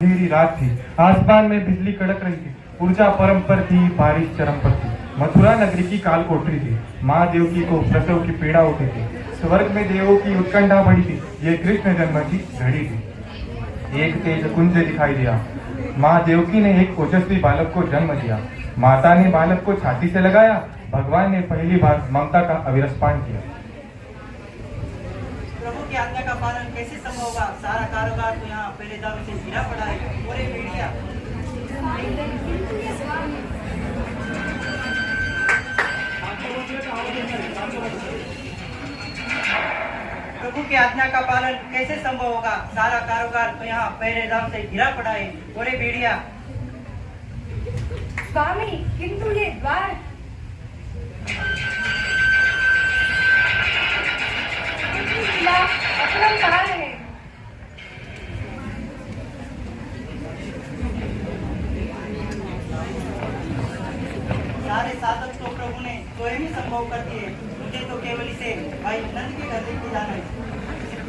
अंधेरी रात थी, आसमान में बिजली कड़क रही थी, ऊर्जा परम पर थी, बारिश चरम पर थी। मथुरा नगरी की काल कोठरी थी, माँ देवकी को प्रसव की पीड़ा उठी थी, स्वर्ग में देवों की उत्कंठा बढ़ी थी, ये कृष्ण जन्म की घड़ी थी। एक तेज कुंज दिखाई दिया, माँ देवकी ने एक ओजस्वी बालक को जन्म दिया। माता ने बालक को छाती से लगाया, भगवान ने पहली बार ममता का अविरस पान किया। प्रभु की आज्ञा का पालन कैसे संभव होगा? सारा कारोबार तो यहाँ पहले दाम से गिरा पड़ा है। पूरे मीडिया प्रभु की आज्ञा का पालन कैसे संभव होगा? सारा कारोबार तो यहाँ पहले दाम से गिरा पड़ा है। पूरे मीडिया स्वामी, किंतु ये द्वार अपरंपार है। सारे साधक तो प्रभु ने स्वयं ही संभव कर दिए। मुझे तो केवल इसे भाई नंद के घर लेके जाना है।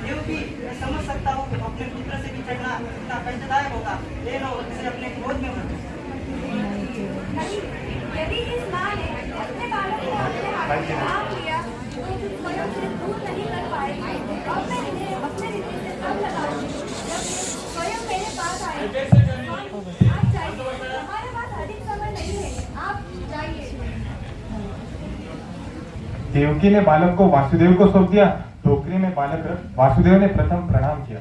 क्योंकि मैं समझ सकता हूँ अपने पुत्र से बिछड़ना इतना कष्टदायक होगा। ले लो, इसे अपने गोद में भर दो। नहीं, यदि इस माँ ने अपने बालक को अपने हाथ से थाम लिया तो स्वयं से दूर नहीं कर पाएगी। अब मैं इन्हें अपने हृदय से तब लगाऊंगी जब ये स्वयं मेरे पास आए। आप जाइए, हमारे पास अधिक समय नहीं है, आप जाइए। देवकी ने बालक को वासुदेव को सौंप दिया। टोकरी में बालक रख वासुदेव ने प्रथम प्रणाम किया।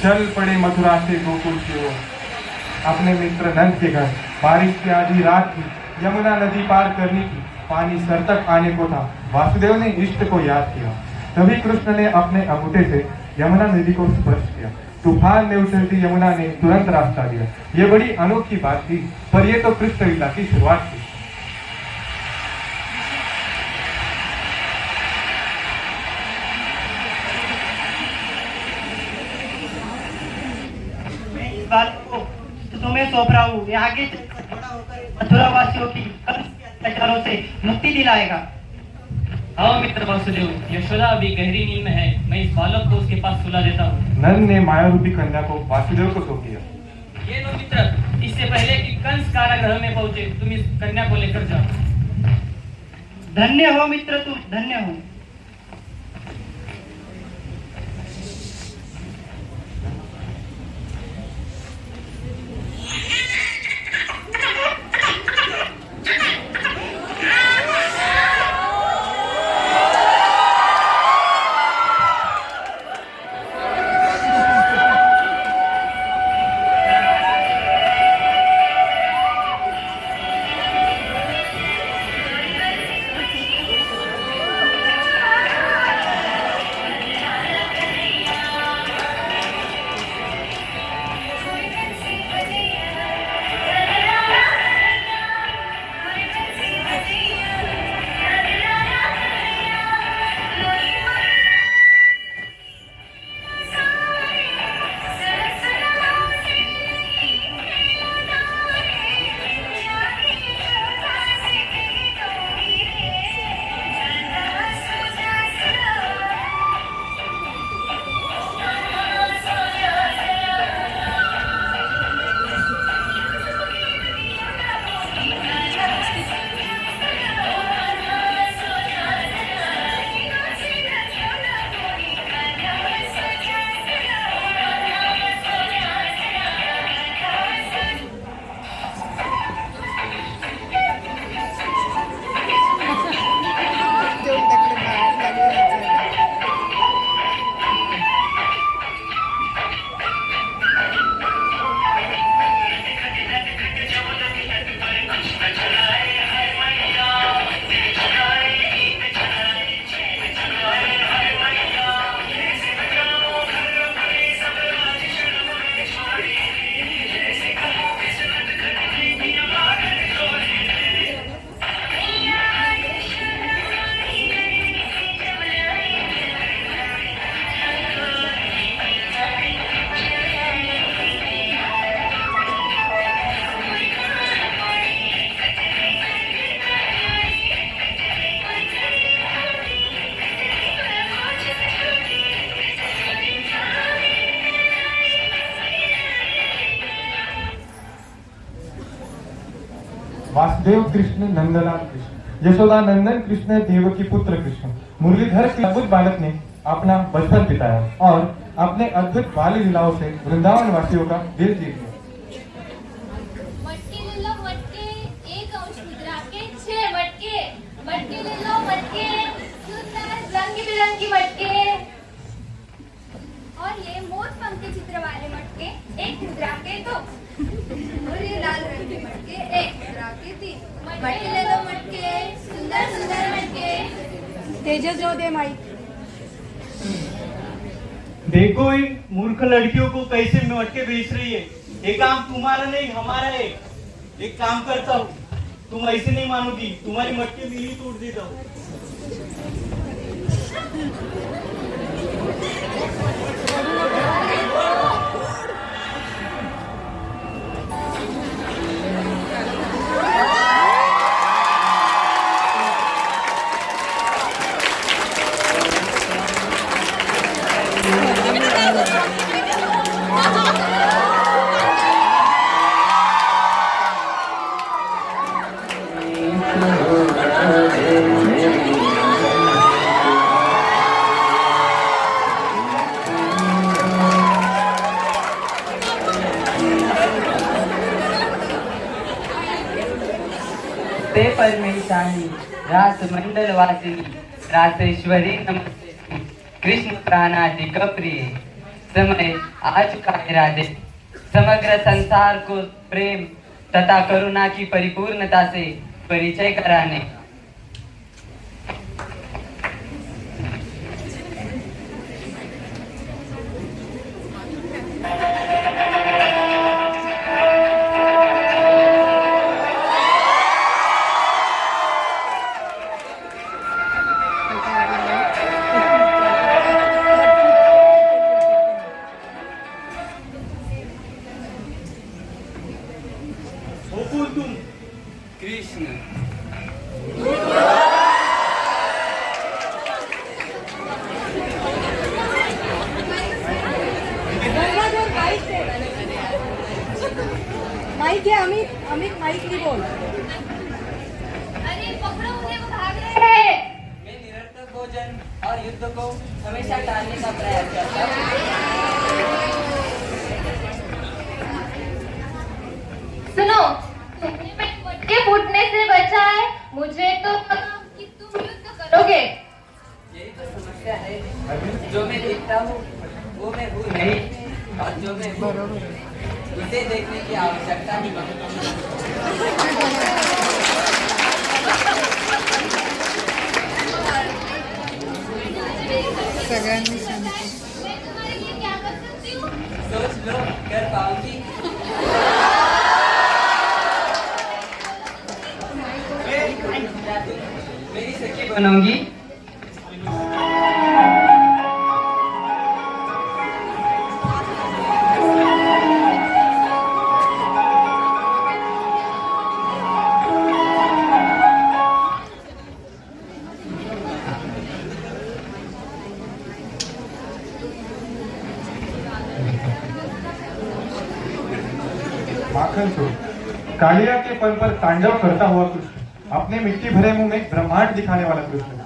चल पड़े मथुरा से गोकुल की ओर, अपने मित्र नंद के घर। बारिश की आधी रात थी, यमुना नदी पार करनी थी, पानी सर तक आने को था। वासुदेव ने इष्ट को याद किया, तभी कृष्ण ने अपने अंगूठे से यमुना नदी को स्पर्श किया। तूफान में उछलती यमुना ने तुरंत रास्ता दिया। ये बड़ी अनोखी बात थी, पर यह तो कृष्ण लीला की शुरुआत थी। बालक को तो तुम्हें सौंप रहा हूँ। ये आगे बड़ा होकर मथुरा वासियों की अत्याचारों से मुक्ति दिलाएगा। हाँ मित्र वासुदेव, यशोदा अभी गहरी नींद में है। मैं इस बालक को उसके पास सुला देता हूँ। नंद ने माया रूपी कन्या को वासुदेव को सौंप दिया। ये लो मित्र, इससे पहले कि कंस कारागृह में पहुंचे तुम इस कन्या को लेकर जाओ। धन्य हो मित्र, तुम धन्य हो। वासुदेव कृष्ण नंदलाल कृष्ण, यशोदा नंदन कृष्ण, देवकी पुत्र कृष्ण, मुरलीधर के अद्भुत बालक ने अपना बचपन बिताया और अपने अद्भुत बाल लीलाओं से वृंदावन वासियों का दिल जीत लिया। मटके ले लो मटके, एक अंश मुद्रा के 6 मटके। मटके ले लो मटके, सुंदर रंग बिरंगी मटके। और ये मोर पंख के चित्र वाले मटके 1 मुद्रा के 2। और ये लाल रंग के मटके 1 मुद्रा के 3। मटके ले लो मटके, सुंदर सुंदर मटके। तेजस जो दे माइक। देखो इन मूर्ख लड़कियों को कैसे मटके बेच रही है। ये काम तुम्हारा नहीं हमारा है। एक काम करता हूँ, तुम ऐसे नहीं मानोगी, तुम्हारी मटके भी ही तोड़ देता हूँ। ते परमेशानी रास मंडल वासिनी रासेश्वरी नमस्ते कृष्ण प्राणाधिक प्रिय। समय आज का इरादे समग्र संसार को प्रेम तथा करुणा की परिपूर्णता से परिचय कराने। हो कोण तुम? कृष्ण माइक है अमित, अमित माइक नहीं बोल। अरे पकड़ो उन्हें, वो भाग रहे हैं। मैं निरर्थक भोजन और युद्ध को हमेशा टालने का प्रयास करता हूँ। सुनो, तुमने मटके फूटने से बचा है, मुझे तो लगा कि तुम युद्ध करोगे। यही तो समस्या है, जो मैं देखता हूँ वो मैं हूँ नहीं, और जो मैं हूँ उसे देखने की आवश्यकता नहीं बनती। मैं तुम्हारे लिए क्या कर सकती हूँ? सोच लो, कर पाऊंगी। मेरी सखी बनूंगी। माखन चोर कालिया के पल पर तांडव करता हुआ कृष्ण, अपने मिट्टी भरे मुंह में ब्रह्मांड दिखाने वाला कृष्ण,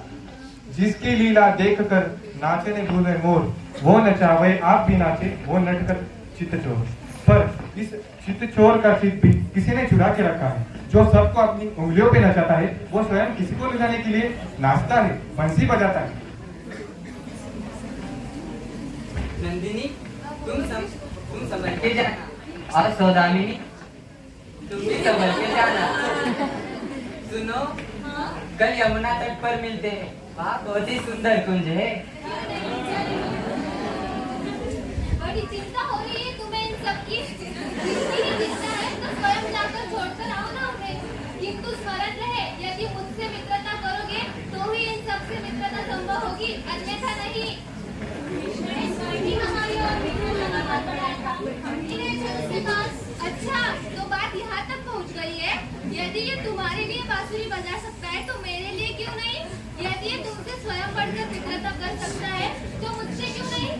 जिसकी लीला देख कर नाचे ने भूले मोर, वो नचावे आप भी नाचे, वो नटकर चित्त चोर। पर इस चित्त चोर का चित्त भी किसी ने चुरा के रखा है। जो सबको अपनी उंगलियों पे नचाता है, वो स्वयं किसी को नचाने के लिए नाचता है, बंसी बजाता है। नंदिनी, तुम संभल के जाना, और सौदामिनी तुम भी संभल के जाना। सुनो, कल यमुना तट पर मिलते हैं, वहाँ बहुत ही सुंदर कुंज है। बड़ी चिंता हो रही है तुम्हें इन सबकी। इतनी ही चिंता है तो स्वयं जाकर छोड़कर आओ ना उन्हें। किंतु स्मरण रहे, यदि मुझसे मित्रता करोगे तो ही इन सबसे मित्रता संभव होगी, अन्यथा नहीं। हमारी और उसके पास। अच्छा, तो बात यहाँ तक पहुँच गई है। यदि ये तुम्हारे लिए बांसुरी बजा सकता है तो मेरे लिए क्यों नहीं? यदि ये तुमसे स्वयं बढ़कर मित्रता कर सकता है तो मुझसे क्यों नहीं?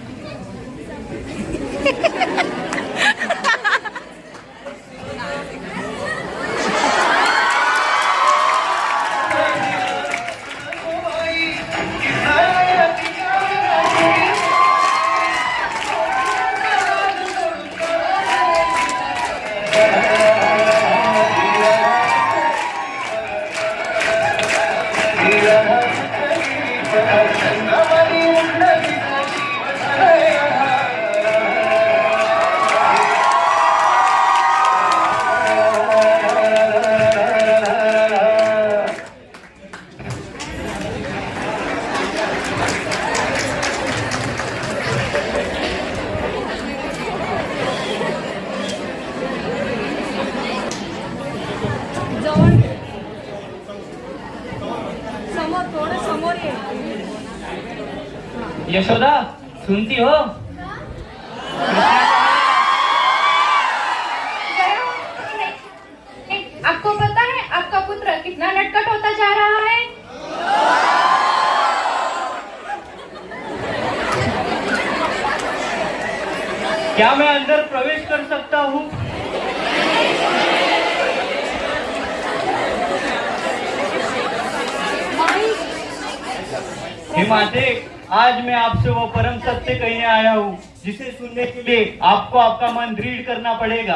यशोदा सुनती हो? आपको पता है आपका पुत्र कितना नटखट होता जा रहा है? क्या मैं अंदर प्रवेश कर सकता हूँ? हे माते, आज मैं आपसे वो परम सत्य कहने आया हूँ जिसे सुनने के लिए आपको आपका मन दृढ़ करना पड़ेगा।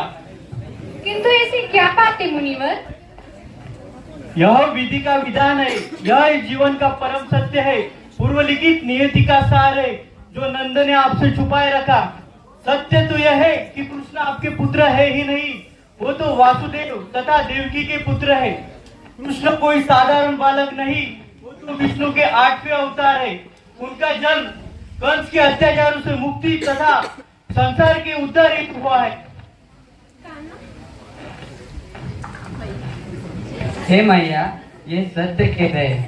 किंतु ऐसी क्या बात है मुनिवर? यह विधि का विधान है, यह इस जीवन का परम सत्य है, पूर्व लिखित नियति का सार है जो नंद ने आपसे छुपाए रखा। सत्य तो यह है कि कृष्ण आपके पुत्र है ही नहीं, वो तो वासुदेव तथा देवकी के पुत्र है। कृष्ण कोई साधारण बालक नहीं, वो तो विष्णु के 8वें अवतार है। उनका जन्म कंस के अत्याचारों से मुक्ति तथा संसार के उद्धार हेतु हुआ है। हे मैया, ये सत्य कह रहे,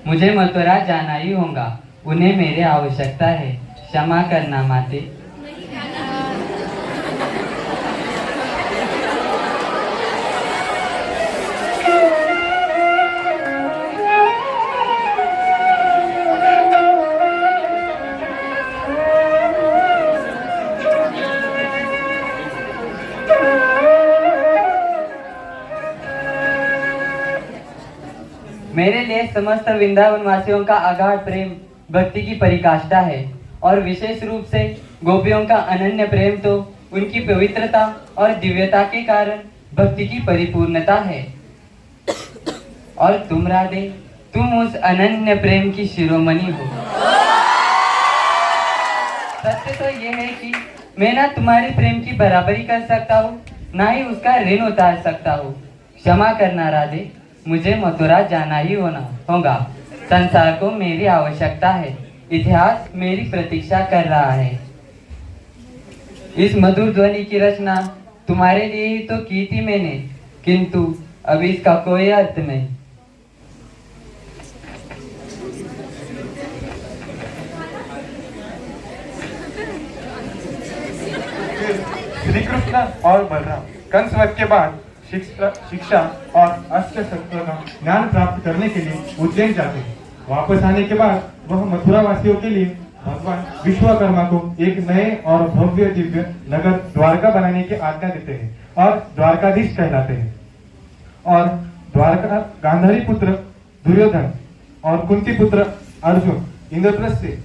मुझे मथुरा जाना ही होगा, उन्हें मेरी आवश्यकता है, क्षमा करना माते। मेरे लिए समस्त वृंदावन वासियों का अगाध प्रेम भक्ति की परिकाष्ठा है, और विशेष रूप से गोपियों का अनन्य प्रेम तो उनकी पवित्रता और दिव्यता के कारण भक्ति की परिपूर्णता है। और तुम राधे, तुम उस अनन्य प्रेम की शिरोमणि हो। सत्य तो यह है कि मैं ना तुम्हारे प्रेम की बराबरी कर सकता हूँ, ना ही उसका ऋण उतार सकता हूँ। क्षमा करना राधे, मुझे मथुरा जाना ही होगा। संसार को मेरी आवश्यकता है, इतिहास मेरी प्रतीक्षा कर रहा है। इस मधुर ध्वनि की रचना तुम्हारे लिए ही तो की थी मैंने, किंतु अब इसका कोई अर्थ नहीं। श्री कृष्ण और बलराम कंस वध के बाद शिक्षा और अस्त्र शस्त्र का ज्ञान प्राप्त करने के लिए उज्जैन जाते हैं। वापस आने के बाद वह मथुरा वासियों के लिए भगवान विश्वकर्मा को एक नए और भव्य दिव्य नगर द्वारका बनाने की आज्ञा देते हैं और द्वारकाधीश कहलाते हैं। और द्वारका गांधारी पुत्र दुर्योधन और कुंती पुत्र अर्जुन इंद्रप्रस्थ से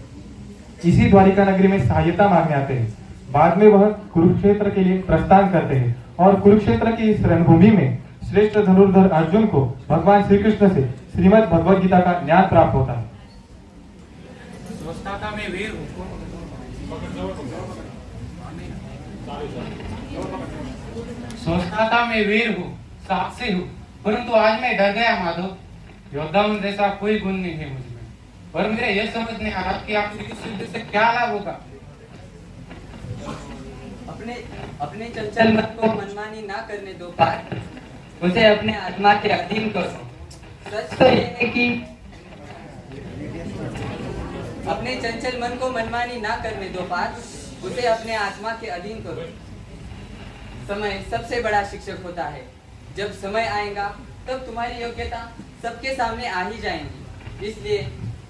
इसी द्वारिका नगरी में सहायता मांगने आते हैं। बाद में वह कुरुक्षेत्र के लिए प्रस्थान करते हैं और कुरुक्षेत्र की इस रणभूमि में श्रेष्ठ धनुर्धर अर्जुन को भगवान श्री कृष्ण से श्रीमद् भगवद गीता का ज्ञान प्राप्त होता है। सोचता था मैं वीर हूँ, सोचता था मैं वीर हूँ, साक्षी हूँ, परंतु आज मैं डर गया माधव। योद्धाओं जैसा कोई गुण नहीं है मुझ में, पर मेरे यह समझ नहीं आ रहा कि आपकी सिद्धि से क्या लाभ होगा। अपने चंचल मन को मनमानी ना करने दो पार्थ, उसे अपने आत्मा के अधीन करो। सच तो यह है कि अपने चंचल मन को मनमानी ना करने दो पार्थ, उसे अपने आत्मा के अधीन करो। समय सबसे बड़ा शिक्षक होता है। जब समय आएगा तब तुम्हारी योग्यता सबके सामने आ ही जाएंगी। इसलिए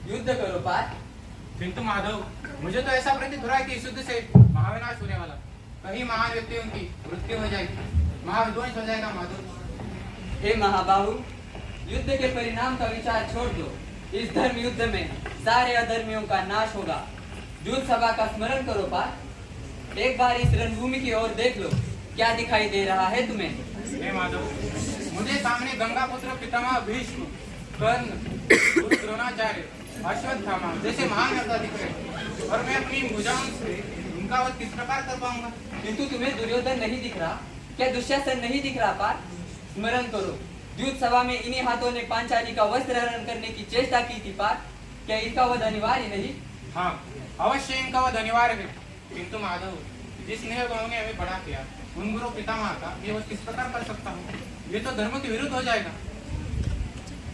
युद्ध करो पार्थ। किंतु माधव, मुझे तो ऐसा प्रतीत हो रहा है कि इस युद्ध से महाविनाश होने वाला, कहीं महान व्यक्तियों की मृत्यु हो जाएगी, महाविध्वंस हो जाएगा माधव। हे महाबाहु, युद्ध के परिणाम का विचार छोड़ दो। इस धर्म युद्ध में सारे अधर्मियों का नाश होगा। युद्ध सभा का स्मरण करो पार्थ। एक बार इस रणभूमि की ओर देख लो, क्या दिखाई दे रहा है तुम्हें? हे माधव, मुझे सामने गंगा पुत्र पितामह भीष्म, कर्ण, द्रोणाचार्य, अश्वत्थामा जैसे महान योद्धा दिख रहे, और मैं अपनी भुजाओं से उनका वध किस प्रकार कर पाऊंगा? किंतु तुम्हें दुर्योधन नहीं दिख रहा, क्या दुशासन नहीं दिख रहा पार्थ? स्मरण करो, युद्ध सभा में इन्हीं हाथों ने पांचाली का वस्त्र हरण करने की चेष्टा की थी पार्थ। क्या इनका वध अनिवार्य नहीं? हाँ, अवश्य इनका वध अनिवार्य है, किंतु माधव, जिस स्नेह को उन्होंने हमें बड़ा किया, उन गुरु पितामह का ये वध किस प्रकार कर सकता हूँ? ये तो धर्म के विरुद्ध हो जाएगा।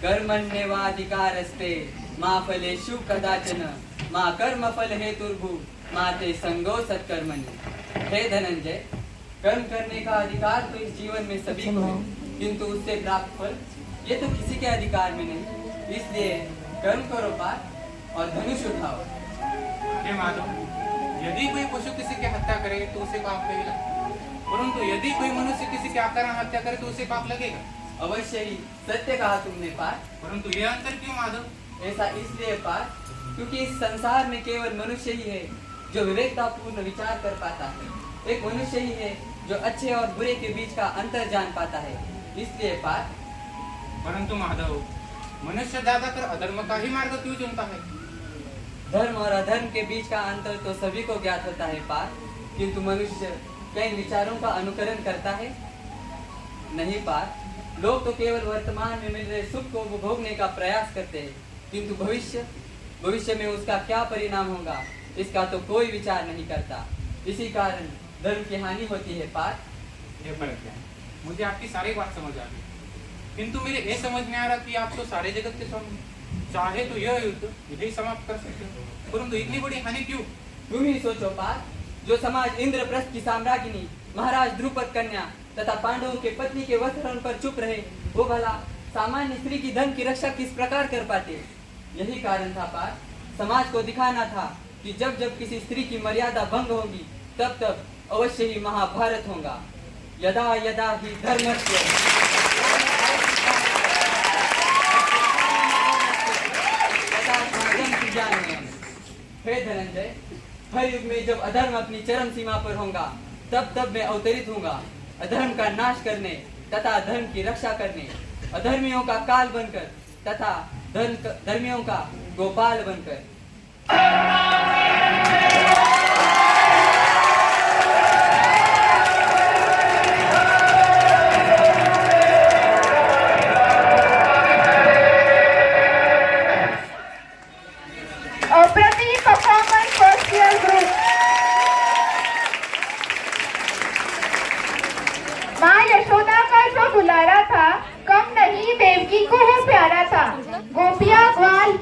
कर्मण्येवाधिकारस्ते मा फलेषु कदाचन माँ कर्म फल हेतुर्भु माते संगो सत्कर्मणि। हे धनंजय, कर्म करने का अधिकार तो इस जीवन में सभी को है, किंतु उससे प्राप्त फल ये तो किसी के अधिकार में नहीं। इसलिए कर्म करो पार्थ और धनुष उठाओ। हे माधव, यदि कोई पशु किसी की हत्या करे तो उसे पाप लगेगा, परंतु यदि कोई मनुष्य किसी के आकारण हत्या करे तो उसे पाप लगेगा। अवश्य ही सत्य कहा तुमने पार्थ, परंतु यह अंतर क्यों माधव? ऐसा इसलिए पार्थ क्योंकि इस संसार में केवल मनुष्य ही है जो विवेकतापूर्ण विचार कर पाता है। एक मनुष्य ही है जो अच्छे और बुरे के बीच का अंतर जान पाता है। इसलिए पार्थ, परंतु माधव, मनुष्य ज्यादातर अधर्म का ही मार्ग क्यों चुनता है? धर्म और अधर्म के बीच का अंतर तो सभी को ज्ञात होता है पार्थ, किंतु मनुष्य कई विचारों का अनुकरण करता है। नहीं पार्थ, लोग तो केवल वर्तमान में मिल रहे सुख को भोगने का प्रयास करते हैं, किंतु भविष्य में उसका क्या परिणाम होगा इसका तो कोई विचार नहीं करता। इसी कारण धर्म की हानि होती है पार्थ। ये फर्क है, मुझे आपकी सारी बात समझ आ गई, किंतु मेरे ये समझ में आ रहा कि आप तो सारे जगत के स्वामी, चाहे तो यह युद्ध यही समाप्त कर सकते हो, परंतु इतनी बड़ी हानि क्यों? तुम ही सोचो पार्थ, जो समाज इंद्रप्रस्थ की साम्राज्ञी महाराज द्रुपद कन्या तथा पांडवों के पत्नी के वस्त्रों पर चुप रहे, वो भला सामान्य स्त्री की धन की रक्षा किस प्रकार कर पाते? यही कारण था पार्थ, समाज को दिखाना था कि जब जब किसी स्त्री की मर्यादा भंग होगी तब तब अवश्य ही महाभारत होगा। यदा यदा ही धर्मस्य तथा धर्मं सृजाम्यहम्। हे धनंजय, हर युग में जब अधर्म अपनी चरम सीमा पर होगा तब तब मैं अवतरित होऊंगा, अधर्म का नाश करने तथा धर्म की रक्षा करने, अधर्मियों का काल बनकर तथा धर्मियों का गोपाल बनकर। अप्रतिम परफॉर्मेंस फर्स्ट ईयर ग्रुप। माँ यशोदा का जो दुलारा था कम नहीं देवकी को वो प्यारा था। गोपियाँ ग्वाल